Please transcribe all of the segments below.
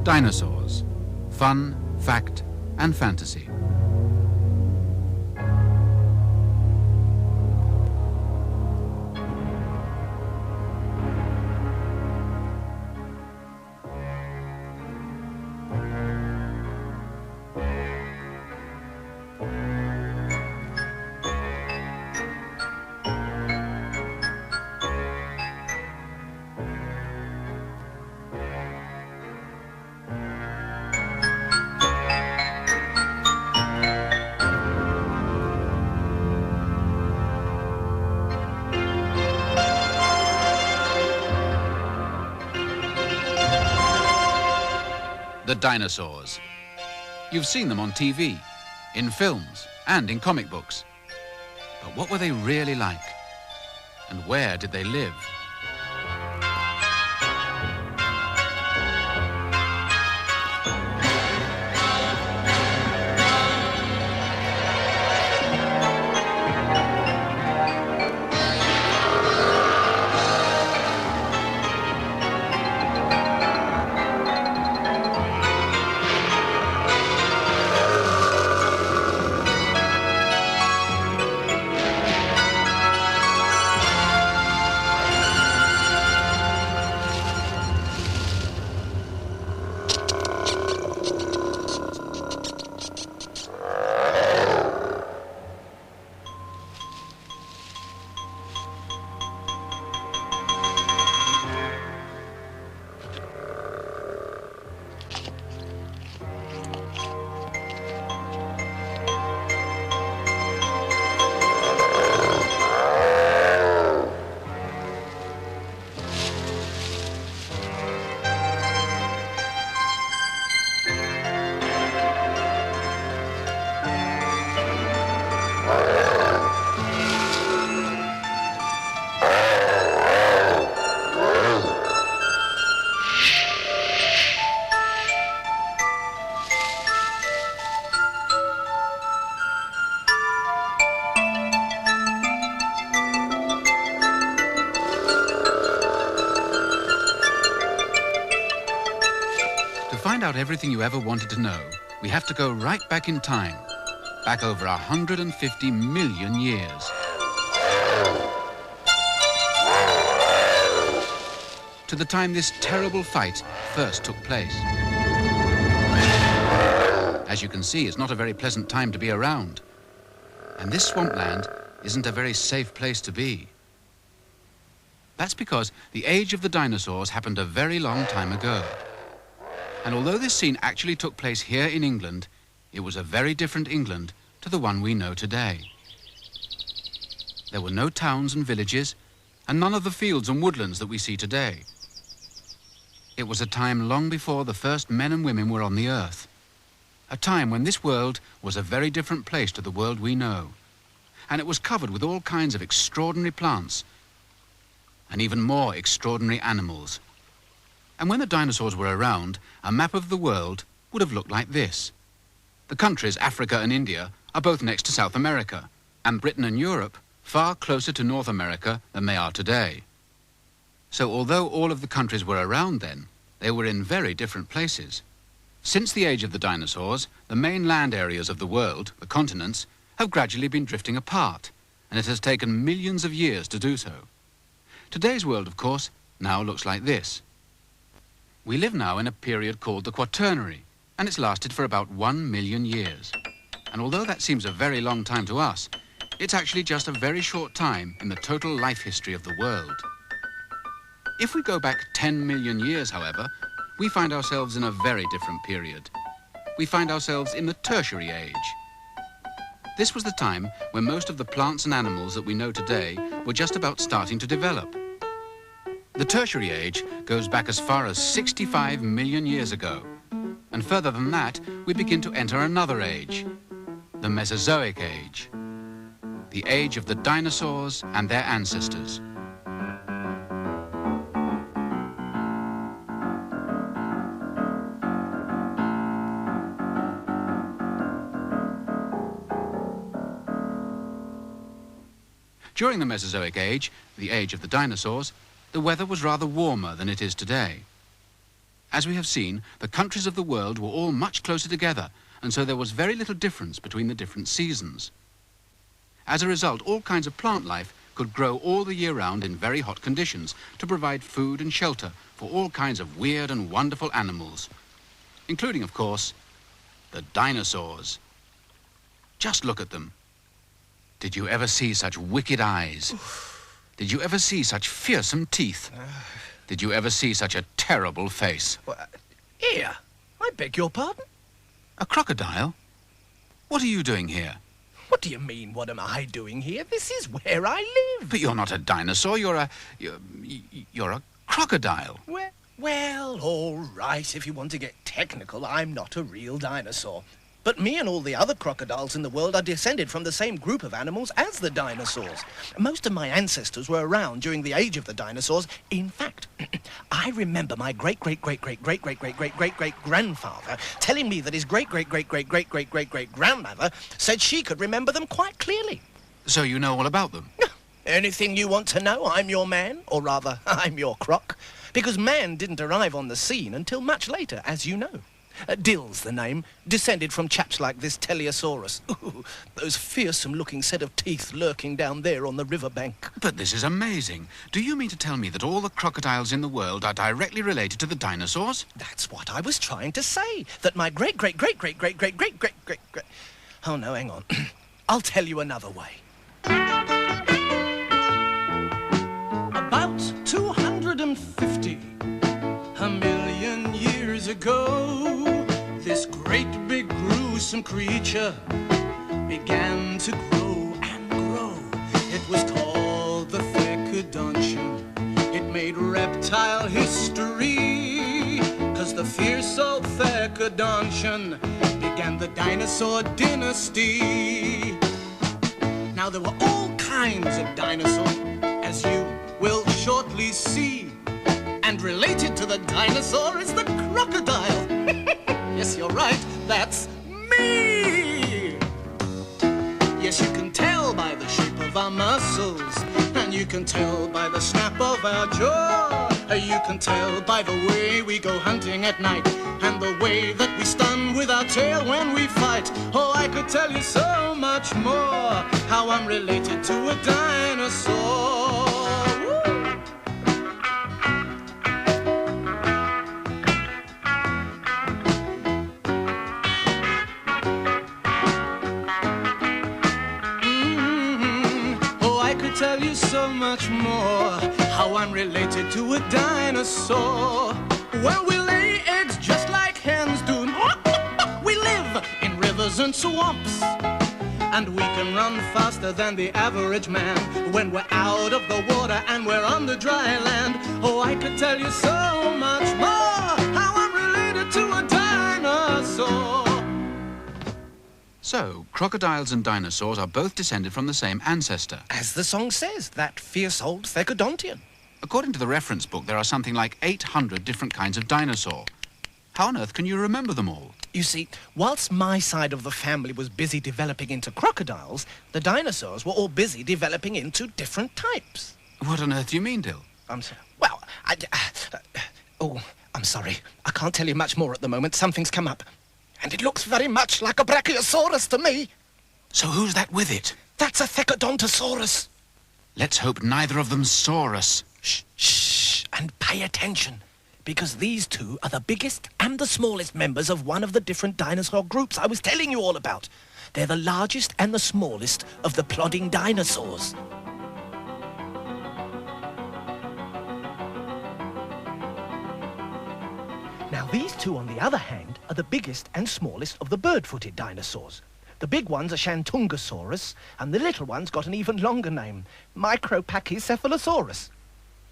Dinosaurs. Fun, fact, and fantasy. The dinosaurs. You've seen them on TV, in films, and in comic books. But what were they really like? And where did they live? To find out everything you ever wanted to know, we have to go right back in time, back over 150 million years. To the time this terrible fight first took place. As you can see, it's not a very pleasant time to be around. And this swampland isn't a very safe place to be. That's because the age of the dinosaurs happened a very long time ago. And although this scene actually took place here in England, it was a very different England to the one we know today. There were no towns and villages, and none of the fields and woodlands that we see today. It was a time long before the first men and women were on the earth. A time when this world was a very different place to the world we know. And it was covered with all kinds of extraordinary plants and even more extraordinary animals. And when the dinosaurs were around, a map of the world would have looked like this. The countries, Africa and India, are both next to South America, and Britain and Europe far closer to North America than they are today. So although all of the countries were around then, they were in very different places. Since the age of the dinosaurs, the main land areas of the world, the continents, have gradually been drifting apart, and it has taken millions of years to do so. Today's world, of course, now looks like this. We live now in a period called the Quaternary, and it's lasted for about 1 million years. And although that seems a very long time to us, it's actually just a very short time in the total life history of the world. If we go back 10 million years, however, we find ourselves in a very different period. We find ourselves in the Tertiary Age. This was the time when most of the plants and animals that we know today were just about starting to develop. The Tertiary Age goes back as far as 65 million years ago. And further than that, we begin to enter another age, the Mesozoic Age, the age of the dinosaurs and their ancestors. During the Mesozoic Age, the age of the dinosaurs, the weather was rather warmer than it is today. As we have seen, the countries of the world were all much closer together, and so there was very little difference between the different seasons. As a result, all kinds of plant life could grow all the year round in very hot conditions to provide food and shelter for all kinds of weird and wonderful animals, including, of course, the dinosaurs. Just look at them. Did you ever see such wicked eyes? Did you ever see such fearsome teeth? Did you ever see such a terrible face? Here, I beg your pardon? A crocodile? What are you doing here? What do you mean, what am I doing here? This is where I live. But you're not a dinosaur, you're a crocodile. Well, all right, if you want to get technical, I'm not a real dinosaur. But me and all the other crocodiles in the world are descended from the same group of animals as the dinosaurs. Most of my ancestors were around during the age of the dinosaurs. In fact, I remember my great-great-great-great-great-great-great-great-great-grandfather telling me that his great-great-great-great-great-great-great-grandmother said she could remember them quite clearly. So you know all about them? Anything you want to know, I'm your man, or rather, I'm your croc. Because man didn't arrive on the scene until much later, as you know. Dill's the name, descended from chaps like this Teleosaurus. Ooh, those fearsome-looking set of teeth lurking down there on the riverbank. But this is amazing. Do you mean to tell me that all the crocodiles in the world are directly related to the dinosaurs? That's what I was trying to say, that my great-great-great-great-great-great-great-great-great... Oh, no, hang on. I'll tell you another way. About 250, a million years ago, this great big gruesome creature began to grow and grow. It was called the Thecodontian. It made reptile history, 'cause the fierce old Thecodontian began the dinosaur dynasty. Now there were all kinds of dinosaurs, as you will shortly see. And related to the dinosaur is the crocodile. Yes, you're right, that's me. Yes, you can tell by the shape of our muscles, and you can tell by the snap of our jaw. You can tell by the way we go hunting at night, and the way that we stun with our tail when we fight. Oh, I could tell you so much more, how I'm related to a dinosaur. Tell you so much more, how I'm related to a dinosaur. Well, we lay eggs just like hens do. We live in rivers and swamps, and we can run faster than the average man when we're out of the water and we're on the dry land. Oh, I could tell you so much more, how I'm related to a dinosaur. So, crocodiles and dinosaurs are both descended from the same ancestor. As the song says, that fierce old Thecodontian. According to the reference book, there are something like 800 different kinds of dinosaur. How on earth can you remember them all? You see, whilst my side of the family was busy developing into crocodiles, the dinosaurs were all busy developing into different types. What on earth do you mean, Dill? I'm sorry. Well, I'm sorry. I can't tell you much more at the moment. Something's come up. And it looks very much like a Brachiosaurus to me. So who's that with it? That's a Thecodontosaurus. Let's hope neither of them saw us. Shh, and pay attention, because these two are the biggest and the smallest members of one of the different dinosaur groups I was telling you all about. They're the largest and the smallest of the plodding dinosaurs. Now, these two, on the other hand, are the biggest and smallest of the bird-footed dinosaurs. The big ones are Shantungosaurus, and the little one's got an even longer name, Micropachycephalosaurus.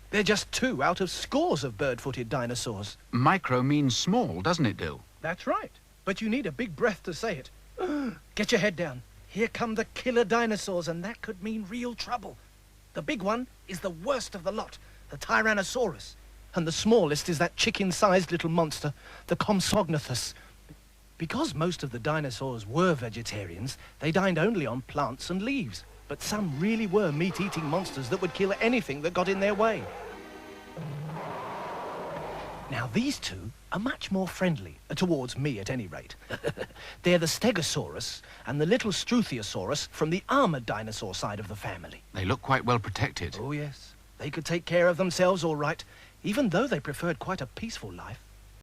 They're just two out of scores of bird-footed dinosaurs. Micro means small, doesn't it, Dill? That's right, but you need a big breath to say it. Get your head down. Here come the killer dinosaurs, and that could mean real trouble. The big one is the worst of the lot, the Tyrannosaurus. And the smallest is that chicken-sized little monster, the Compsognathus. Because most of the dinosaurs were vegetarians, they dined only on plants and leaves. But some really were meat-eating monsters that would kill anything that got in their way. Now, these two are much more friendly, towards me at any rate. They're the Stegosaurus and the little Struthiosaurus from the armored dinosaur side of the family. They look quite well protected. Oh, yes. They could take care of themselves all right, even though they preferred quite a peaceful life.